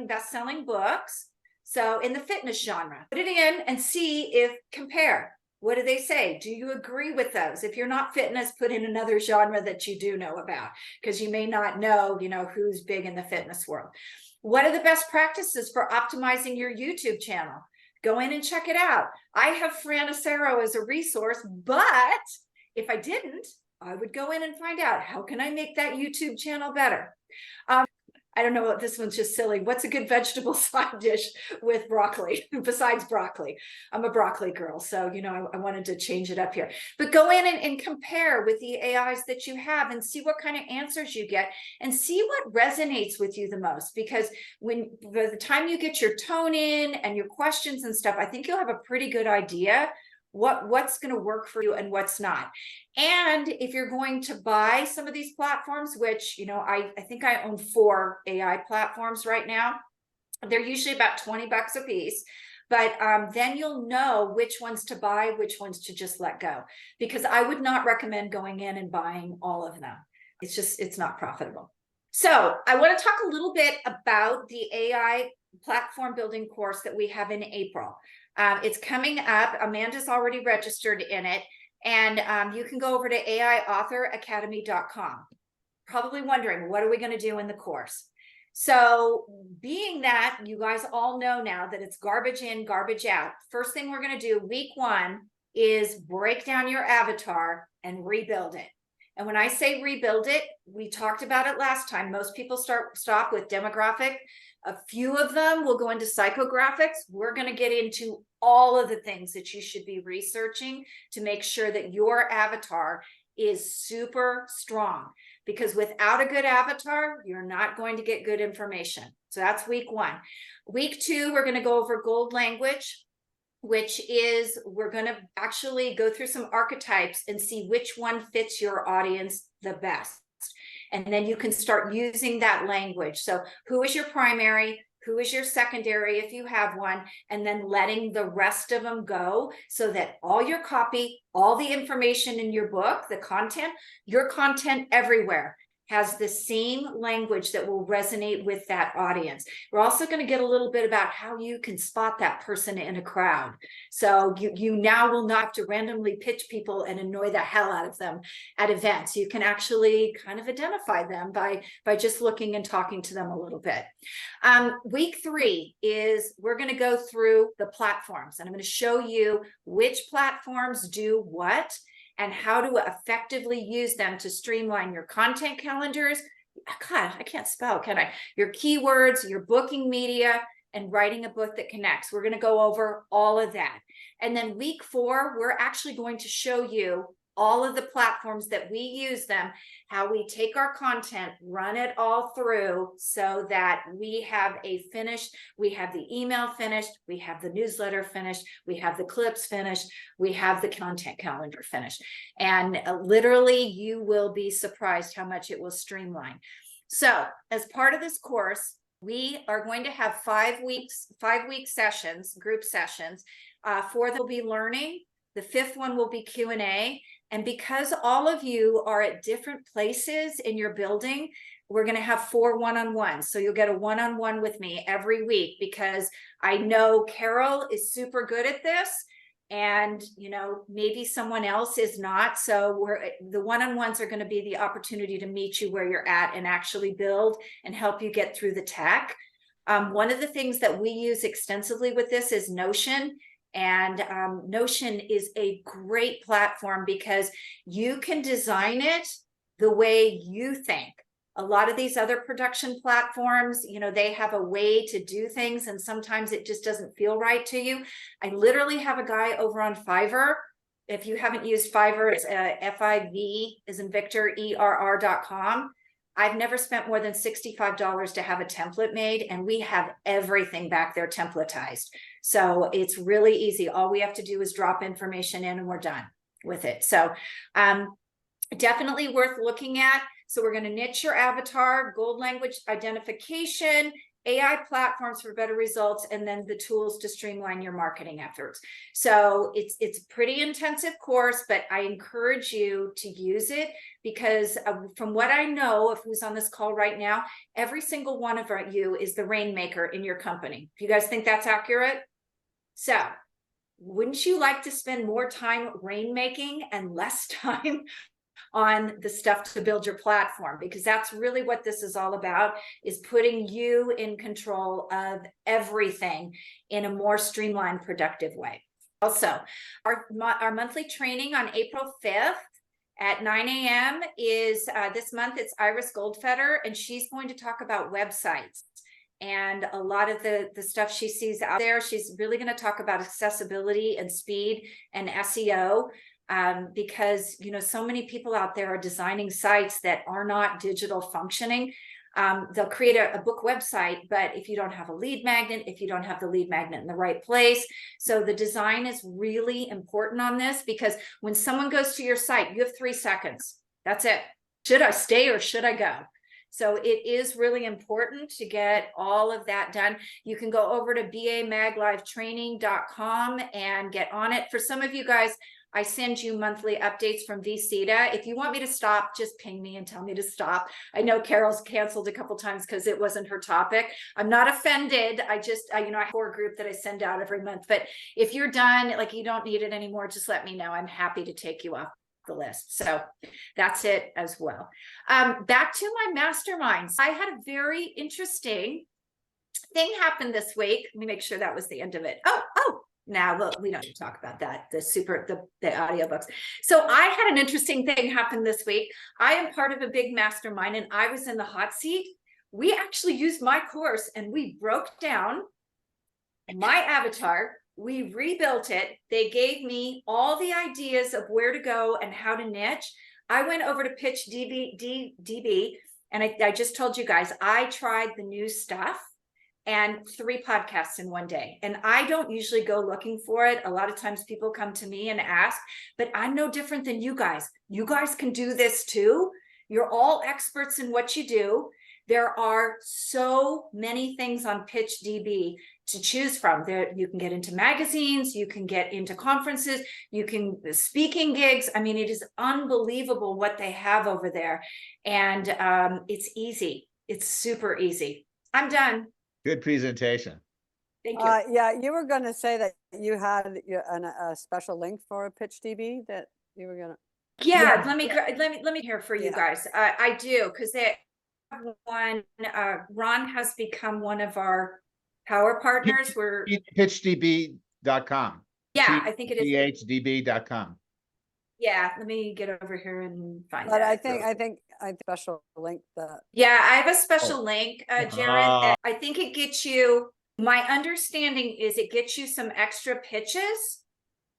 best-selling books? So in the fitness genre, put it in and see if compare. What do they say? Do you agree with those? If you're not fitness, put in another genre that you do know about, because you may not know, who's big in the fitness world. What are the best practices for optimizing your YouTube channel? Go in and check it out. I have Fran Acero as a resource, but if I didn't, I would go in and find out, how can I make that YouTube channel better? I don't know, this one's just silly. What's a good vegetable side dish with broccoli besides broccoli? I'm a broccoli girl, so, I wanted to change it up here. But go in and compare with the AIs that you have and see what kind of answers you get and see what resonates with you the most. Because by the time you get your tone in and your questions and stuff, I think you'll have a pretty good idea what's going to work for you and what's not. And if you're going to buy some of these platforms, which, I think I own 4 AI platforms right now. They're usually about $20 a piece, but then you'll know which ones to buy, which ones to just let go, because I would not recommend going in and buying all of them. It's not profitable. So I want to talk a little bit about the AI platform building course that we have in April. It's coming up. Amanda's already registered in it, and you can go over to AIAuthorAcademy.com. Probably wondering, what are we going to do in the course? So being that you guys all know now that it's garbage in, garbage out, first thing we're going to do week 1 is break down your avatar and rebuild it. And when I say rebuild it, we talked about it last time. Most people stop with demographic. A few of them will go into psychographics. We're going to get into all of the things that you should be researching to make sure that your avatar is super strong, because without a good avatar, you're not going to get good information. So that's week 1. Week 2, we're going to go over gold language, which is we're going to actually go through some archetypes and see which one fits your audience the best. And then you can start using that language. So who is your primary? Who is your secondary, if you have one? And then letting the rest of them go so that all your copy, all the information in your book, the content, your content everywhere has the same language that will resonate with that audience. We're also going to get a little bit about how you can spot that person in a crowd. So you now will not have to randomly pitch people and annoy the hell out of them at events. You can actually kind of identify them by just looking and talking to them a little bit. Week 3 is we're going to go through the platforms, and I'm going to show you which platforms do what and how to effectively use them to streamline your content calendars. God, I can't spell, can I? Your keywords, your booking media, and writing a book that connects. We're going to go over all of that. And then week 4, we're actually going to show you all of the platforms that we use them, how we take our content, run it all through so that we have a finished, we have the email finished, we have the newsletter finished, we have the clips finished, we have the content calendar finished. And literally you will be surprised how much it will streamline. So as part of this course, we are going to have 5-week sessions, group sessions. 4 will be learning. The 5th one will be Q&A. And because all of you are at different places in your building, we're going to have 4 one-on-ones. So you'll get a one-on-one with me every week, because I know Carol is super good at this. And, maybe someone else is not. So the one-on-ones are going to be the opportunity to meet you where you're at and actually build and help you get through the tech. One of the things that we use extensively with this is Notion. And Notion is a great platform because you can design it the way you think. A lot of these other production platforms, they have a way to do things, and sometimes it just doesn't feel right to you. I literally have a guy over on Fiverr. If you haven't used Fiverr, it's FIV as in Victor, ERR.com. I've never spent more than $65 to have a template made, and we have everything back there templatized. So it's really easy. All we have to do is drop information in and we're done with it. So definitely worth looking at. So we're going to niche your avatar, gold language identification, AI platforms for better results, and then the tools to streamline your marketing efforts. So it's a pretty intensive course, but I encourage you to use it because from what I know of who's on this call right now, every single one of you is the rainmaker in your company. Do you guys think that's accurate? So wouldn't you like to spend more time rainmaking and less time on the stuff to build your platform? Because that's really what this is all about, is putting you in control of everything in a more streamlined, productive way. Also, our monthly training on April 5th at 9 a.m. is this month. It's Iris Goldfeder, and she's going to talk about websites. And a lot of the stuff she sees out there, she's really going to talk about accessibility and speed and SEO. Because, so many people out there are designing sites that are not digital functioning. They'll create a book website, but if you don't have a lead magnet, if you don't have the lead magnet in the right place. So the design is really important on this, because when someone goes to your site, you have 3 seconds. That's it. Should I stay or should I go? So it is really important to get all of that done. You can go over to bamaglivetraining.com and get on it. For some of you guys, I send you monthly updates from VCTA. If you want me to stop, just ping me and tell me to stop. I know Carol's canceled a couple times because it wasn't her topic. I'm not offended. I have a group that I send out every month. But if you're done, like you don't need it anymore, just let me know. I'm happy to take you off the list. So that's it as well. Back to my masterminds. I had a very interesting thing happen this week. Let me make sure that was the end of it. Now, look, we don't need to talk about that, the audiobooks. So I had an interesting thing happen this week. I am part of a big mastermind, and I was in the hot seat. We actually used my course, and we broke down my avatar. We rebuilt it. They gave me all the ideas of where to go and how to niche. I went over to Pitch DB, and I just told you guys, I tried the new stuff. And 3 podcasts in one day. And I don't usually go looking for it. A lot of times people come to me and ask, but I'm no different than you guys. You guys can do this too. You're all experts in what you do. There are so many things on PitchDB to choose from. There, you can get into magazines, you can get into conferences, you can speaking gigs. I mean, it is unbelievable what they have over there. And it's easy. It's super easy. I'm done. Good presentation. Thank you. Yeah, you were going to say that you had a special link for PitchDB that you were going to. Yeah, let me hear for you Yeah. guys. I do, because they have one. Ron has become one of our power partners. We're Pitchdb.com. yeah, I think it is. PHDB.com. Yeah, let me get over here and find But that. I think special link that. Yeah, I have a special link, Jared. Ah. That I think it gets you. My understanding is it gets you some extra pitches.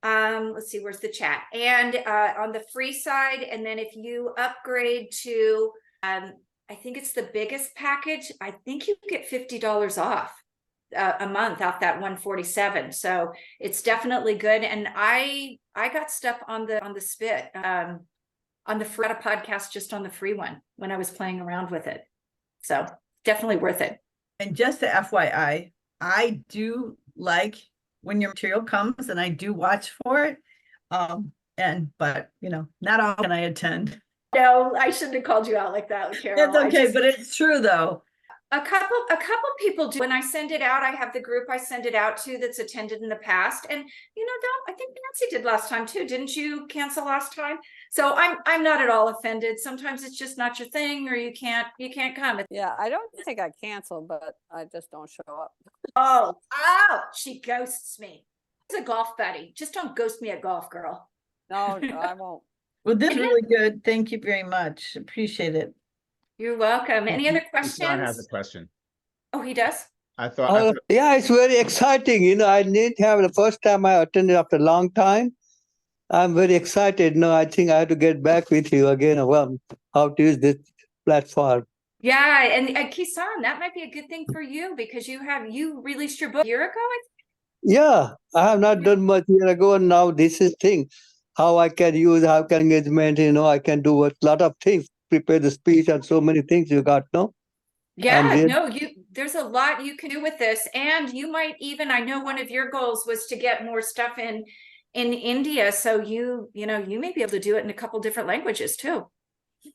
Let's see, where's the chat? And on the free side, and then if you upgrade to I think it's the biggest package, I think you get $50 off a month off that 147. So it's definitely good. And I got stuff on the spit on the free podcast, just on the free one when I was playing around with it. So definitely worth it. And just a FYI, I do like when your material comes, and I do watch for it. But you know, not often can I attend. No, I shouldn't have called you out like that, Carol. That's okay, but it's true though. A couple people do. When I send it out, I have the group I send it out to that's attended in the past. And you know, I think Nancy did last time too. Didn't you cancel last time? So I'm not at all offended. Sometimes it's just not your thing, or you can't come. Yeah, I don't think I canceled, but I just don't show up. Oh, she ghosts me. It's a golf buddy. Just don't ghost me at golf, girl. No, I won't. Well, this is really good. Thank you very much. Appreciate it. You're welcome. Any other John has questions? a question. Oh, he does? I thought Yeah, it's very exciting. I didn't have the first time I attended after a long time. I'm very excited. No, I think I have to get back with you again. Well, how to use this platform. Yeah, and Kisan, that might be a good thing for you because you released your book a year ago. Yeah, I have not done much year ago, and now this is thing. How I can use, how can engagement, I can do a lot of things, prepare the speech and so many things you got, no? Yeah, no, there's a lot you can do with this. And you might even, I know one of your goals was to get more stuff in India. So you may be able to do it in a couple different languages too.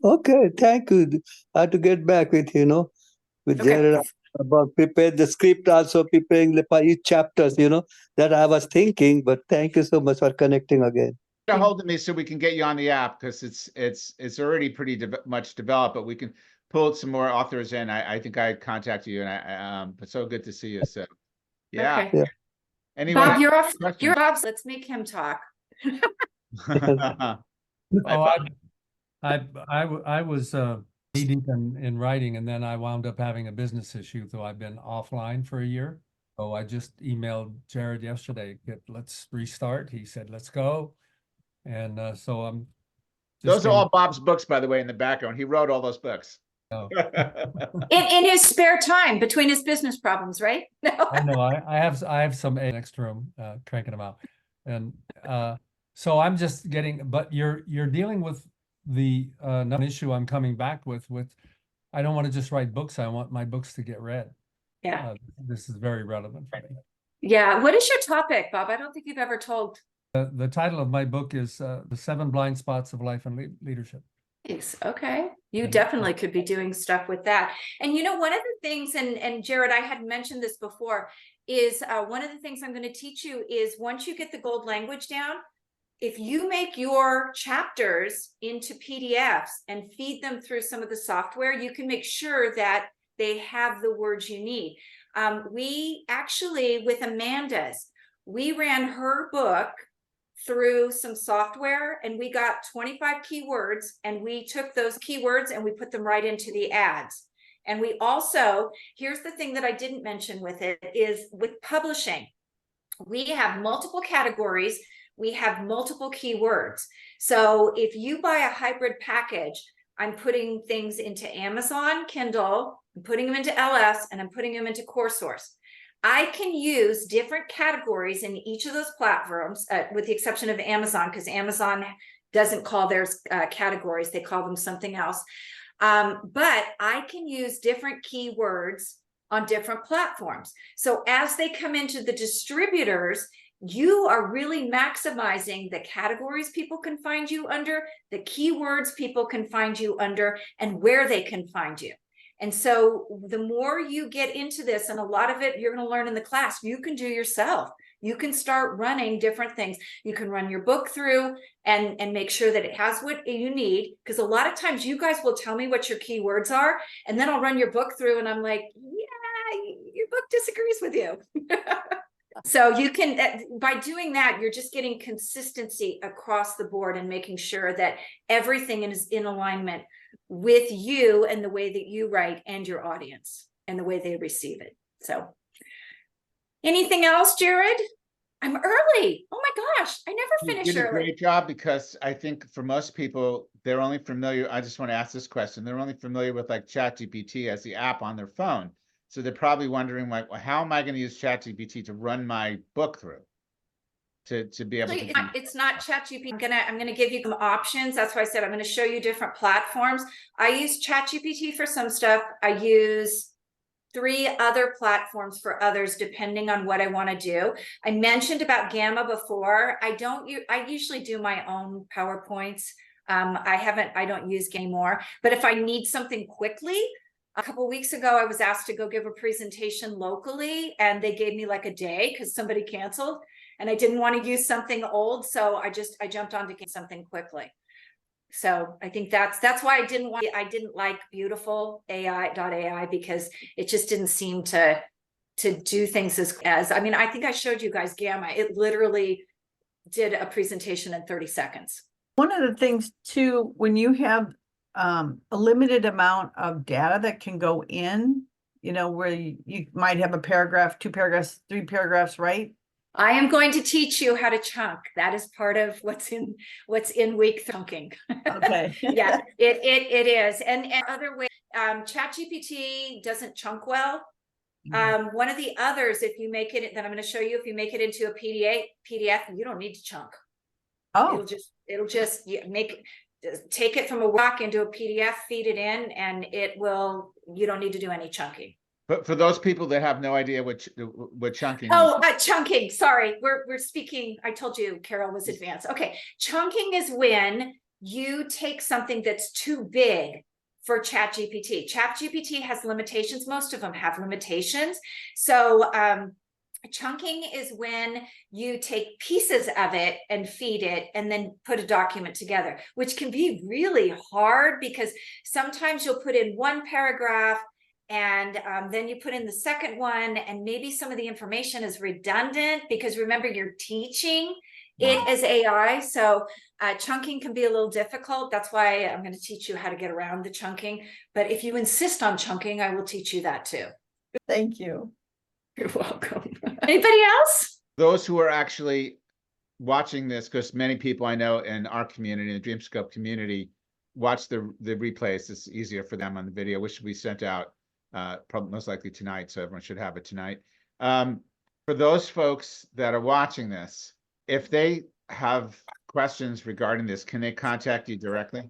Okay, thank you. I have to get back with with Okay. Jared about prepare the script, also preparing for each chapters, that I was thinking. But thank you so much for connecting again. get a hold of me so we can get you on the app, because it's already pretty much developed, but we can pull some more authors in. I think I contact you, and but so good to see you. So yeah. Okay. Yeah. Anyway, Bob, you're off. questions? You're Bob. Let's make him talk. Oh, I was knee deep in writing, and then I wound up having a business issue, so I've been offline for a year. So I just emailed Jared yesterday, let's restart. He said, let's go. And so I'm just Those are all Bob's books, by the way, in the background. He wrote all those books. Oh. In his spare time between his business problems, right? No. I know I have some next room cranking them out. And so I'm just getting, but you're dealing with the another issue I'm coming back with I don't want to just write books. I want my books to get read. Yeah. This is very relevant for me. Yeah. What is your topic, Bob? I don't think you've ever told. The title of my book is The 7 Blind Spots of Life and Leadership. Yes. Okay. You Yeah. definitely could be doing stuff with that. And one of the things, and Jared, I had mentioned this before, is one of the things I'm going to teach you is once you get the gold language down, if you make your chapters into PDFs and feed them through some of the software, you can make sure that they have the words you need. We actually, with Amanda's, we ran her book through some software, and we got 25 keywords, and we took those keywords and we put them right into the ads. And we also, here's the thing that I didn't mention with it, is with publishing, we have multiple categories, we have multiple keywords. So if you buy a hybrid package, I'm putting things into Amazon Kindle, I'm putting them into LS, and I'm putting them into CoreSource. I can use different categories in each of those platforms, with the exception of Amazon, because Amazon doesn't call theirs categories, they call them something else. But I can use different keywords on different platforms. So as they come into the distributors, you are really maximizing the categories people can find you under, the keywords people can find you under, and where they can find you. And so the more you get into this, and a lot of it you're going to learn in the class, you can do yourself. You can start running different things. You can run your book through and make sure that it has what you need. Because a lot of times you guys will tell me what your keywords are, and then I'll run your book through and I'm like, yeah, your book disagrees with you. So you can, by doing that, you're just getting consistency across the board and making sure that everything is in alignment with you and the way that you write and your audience and the way they receive it. So anything else, Jared? I'm early. Oh my gosh, I never finish You did a early. great job, because I think for most people, they're only familiar, I just want to ask this question, they're only familiar with like ChatGPT as the app on their phone. So they're probably wondering, like, well, how am I going to use ChatGPT to run my book through? To be able Actually, to it's not ChatGPT. I'm gonna give you some options. That's why I said I'm going to show you different platforms. I use ChatGPT for some stuff. I use 3 other platforms for others, depending on what I want to do. I mentioned about Gamma before. I usually do my own PowerPoints. I don't use Gamma anymore, but if I need something quickly, a couple weeks ago, I was asked to go give a presentation locally, and they gave me like a day because somebody canceled, and I didn't want to use something old. So I jumped on to get something quickly. So I think that's why I didn't like beautiful AI.ai, because it just didn't seem to do things as I mean, I think I showed you guys Gamma. It literally did a presentation in 30 seconds. One of the things too, when you have a limited amount of data that can go in, where you might have a paragraph, 2 paragraphs, 3 paragraphs, right? I am going to teach you how to chunk. That is part of what's in week chunking. Okay. Yeah, it is. And other way, ChatGPT doesn't chunk well. One of the others, if you make it, that I'm going to show you, if you make it into a PDF, you don't need to chunk. Oh, It'll just take it from a WAC into a PDF, feed it in, and you don't need to do any chunking. But for those people that have no idea what chunking is. Chunking. Sorry, we're speaking. I told you Carol was advanced. Okay, chunking is when you take something that's too big for ChatGPT. ChatGPT has limitations. Most of them have limitations. So chunking is when you take pieces of it and feed it and then put a document together, which can be really hard, because sometimes you'll put in one paragraph and then you put in the second one, and maybe some of the information is redundant, because remember, you're teaching it as AI. So chunking can be a little difficult. That's why I'm going to teach you how to get around the chunking. But if you insist on chunking, I will teach you that too. thank you. You're welcome. Anybody else? Those who are actually watching this, because many people I know in our community, in the Dreamscope community, watch the replays. It's easier for them on the video, which will be sent out probably most likely tonight, so everyone should have it tonight. For those folks that are watching this, if they have questions regarding this, can they contact you directly?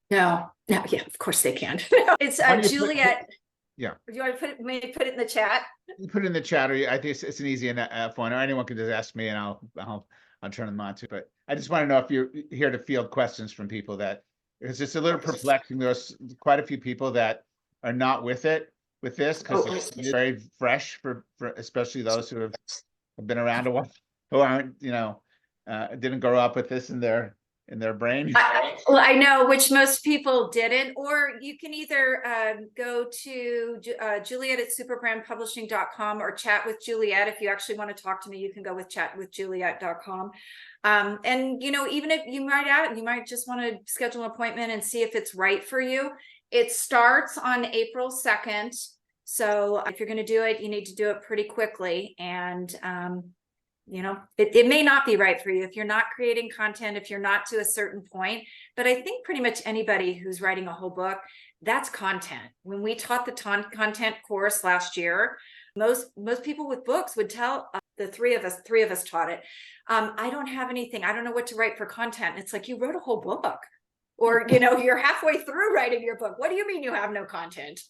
No, yeah, of course they can. It's Juliet. Yeah. Do you want to put it in the chat? You put it in the chat, or I think it's an easy enough one, or anyone can just ask me and I'll turn them on to. But I just want to know if you're here to field questions from people that, because it's a little perplexing. There's quite a few people that are not with this, because it's very fresh for especially those who have been around a while, who aren't, didn't grow up with this in their brain. Well, I know, which most people didn't. Or you can either go to Juliet@superbrandpublishing.com or chat with Juliet. If you actually want to talk to me, you can go with chatwithjuliet.com. And even if you might just want to schedule an appointment and see if it's right for you. It starts on April 2nd. So if you're going to do it, you need to do it pretty quickly. And it may not be right for you if you're not creating content, if you're not to a certain point. But I think pretty much anybody who's writing a whole book, that's content. When we taught the content course last year, most people with books would tell the three of us taught it. I don't have anything. I don't know what to write for content. And it's like, you wrote a whole book. or, you're halfway through writing your book. What do you mean you have no content?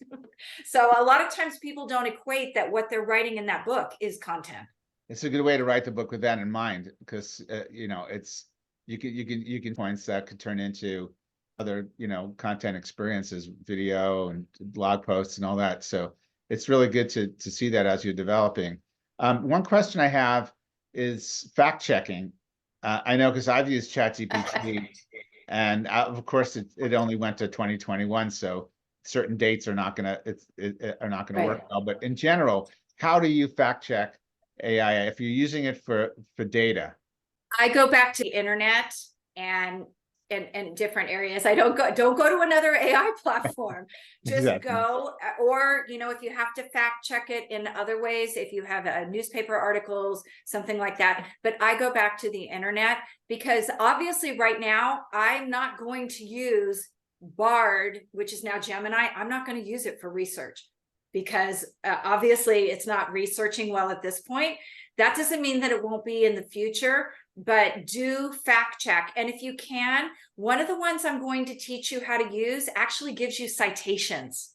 So a lot of times people don't equate that what they're writing in that book is content. It's a good way to write the book with that in mind, because it's you can points that could turn into other content experiences, video and blog posts and all that. So it's really good to see that as you're developing. One question I have is fact checking. I know because I've used ChatGPT, and of course it only went to 2021, so certain dates are not gonna work well. But in general, how do you fact check AI if you're using it for data? I go back to the internet and different areas. I don't go to another AI platform. Just Exactly. go, or if you have to fact check it in other ways, if you have newspaper articles, something like that. But I go back to the internet, because obviously right now I'm not going to use Bard, which is now Gemini. I'm not going to use it for research, because obviously it's not researching well at this point. That doesn't mean that it won't be in the future, but do fact check. And if you can, one of the ones I'm going to teach you how to use actually gives you citations,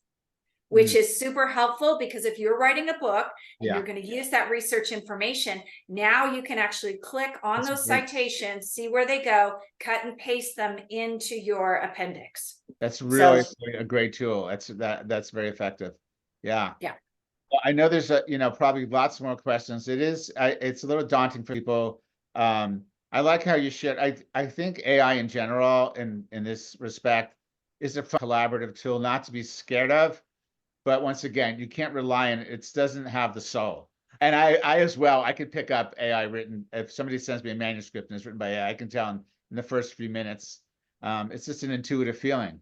which is super helpful, because if you're writing a book and you're going to use that research information, now you can actually click on those citations, see where they go, cut and paste them into your appendix. That's really a great tool. That's very effective. Yeah. Well, I know there's probably lots more questions. It's a little daunting for people. I like how you shared. I think AI in general, in this respect, is a collaborative tool not to be scared of. But once again, you can't rely on it. It doesn't have the soul. And I as well, I could pick up AI written. If somebody sends me a manuscript and it's written by AI, I can tell in the first few minutes. It's just an intuitive feeling.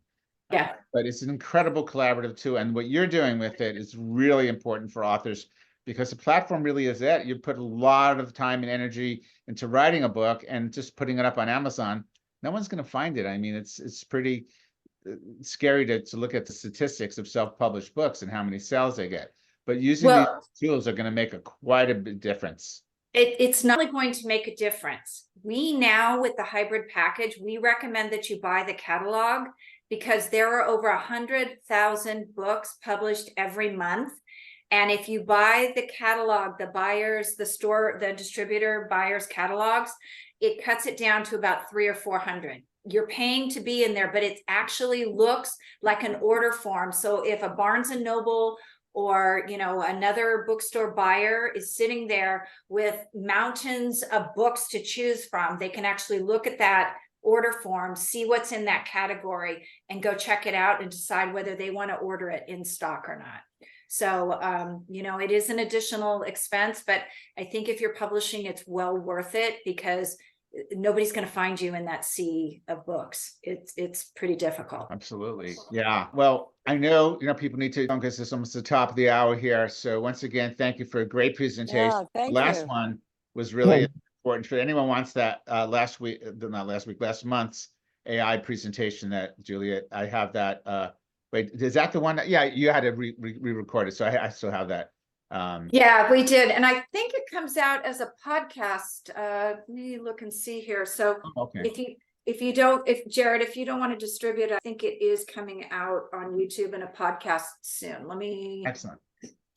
Yeah. But it's an incredible collaborative tool. And what you're doing with it is really important for authors, because the platform really is it. You put a lot of time and energy into writing a book, and just putting it up on Amazon, no one's going to find it. I mean, it's pretty scary to look at the statistics of self-published books and how many sales they get. But using these tools are going to make quite a big difference. It's not only going to make a difference. We now, with the hybrid package, we recommend that you buy the catalog, because there are over 100,000 books published every month. And if you buy the catalog, the distributor buyers catalogs, it cuts it down to about 300 or 400. You're paying to be in there, but it actually looks like an order form. So if a Barnes and Noble or another bookstore buyer is sitting there with mountains of books to choose from, they can actually look at that order form, see what's in that category, and go check it out and decide whether they want to order it in stock or not. So, it is an additional expense, but I think if you're publishing, it's well worth it, because nobody's going to find you in that sea of books. It's pretty difficult. Absolutely. Yeah. Well, I know, people need to, because it's almost the top of the hour here. So once again, thank you for a great presentation. Yeah, thank The last you. one was really important. For anyone wants that last month's AI presentation that Juliet, I have that. Wait, is that the one that, you had to re-record it. So I still have that. Yeah, we did. And I think it comes out as a podcast. Let me look and see here. So okay. if Jared, if you don't want to distribute, I think it is coming out on YouTube and a podcast soon. Let me Excellent.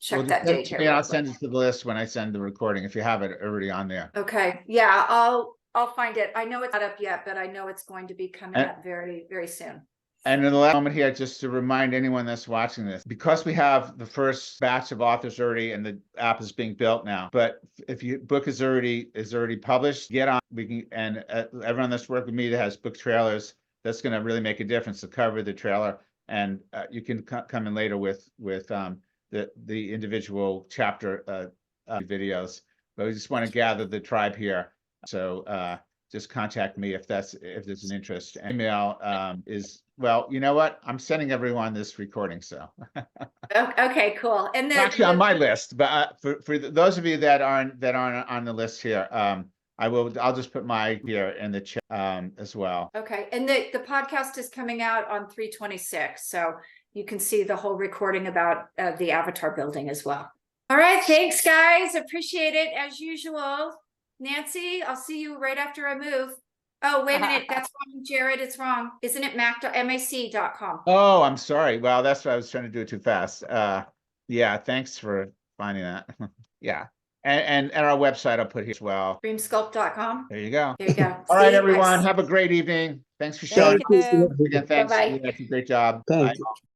check that date here. I'll send it to the list when I send the recording, if you have it already on there. Okay. Yeah, I'll find it. I know it's not up yet, but I know it's going to be coming up very, very soon. And in the last moment here, just to remind anyone that's watching this, because we have the first batch of authors already, and the app is being built now. But if your book is already published, get on. Everyone that's worked with me that has book trailers, that's going to really make a difference. The cover, the trailer, and you can come in later with the individual chapter videos. But we just want to gather the tribe here. So just contact me if there's an interest. Email is, well, you know what? I'm sending everyone this recording, so. Okay, cool. And then actually on my list, but for those of you that aren't on the list here, I'll just put my here in the chat as well. Okay, and the podcast is coming out on 3/26, so you can see the whole recording about the avatar building as well. All right, thanks guys, appreciate it as usual. Nancy, I'll see you right after I move. Oh, wait a minute, that's wrong, Jared, it's wrong. Isn't it mac.com? Oh, I'm sorry. Well, that's what I was trying to do it too fast. Yeah, thanks for finding that. Yeah. And our website I'll put here as well. Dreamsculpt.com. There you go. There you go. All right, See, everyone. Have a great evening. Thanks for Thank showing. you. Again, thanks. Bye-bye. You did a great job. Thank Bye. you.